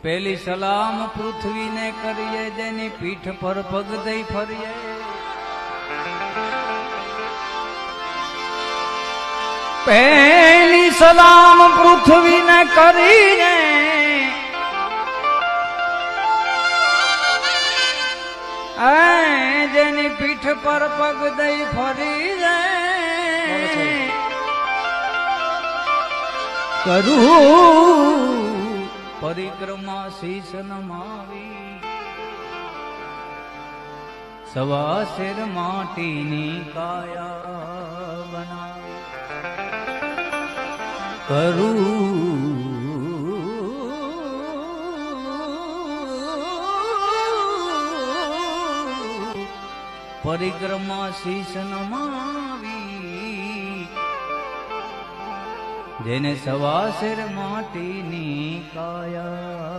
પેલી સલામ પૃથ્વીને કરીએ, જેની પીઠ પર પગ દઈ ફરીએ. પેલી સલામ પૃથ્વીને કરીને, જેની પીઠ પર પગ દઈ ફરી જાય. કરું પરિક્રમા શીશ નમાવી, સવા શેર માટીની કાયા બનાવી. કરું પરિક્રમા શીશ નમાવી, જેને સવા શેર માટીની કાયા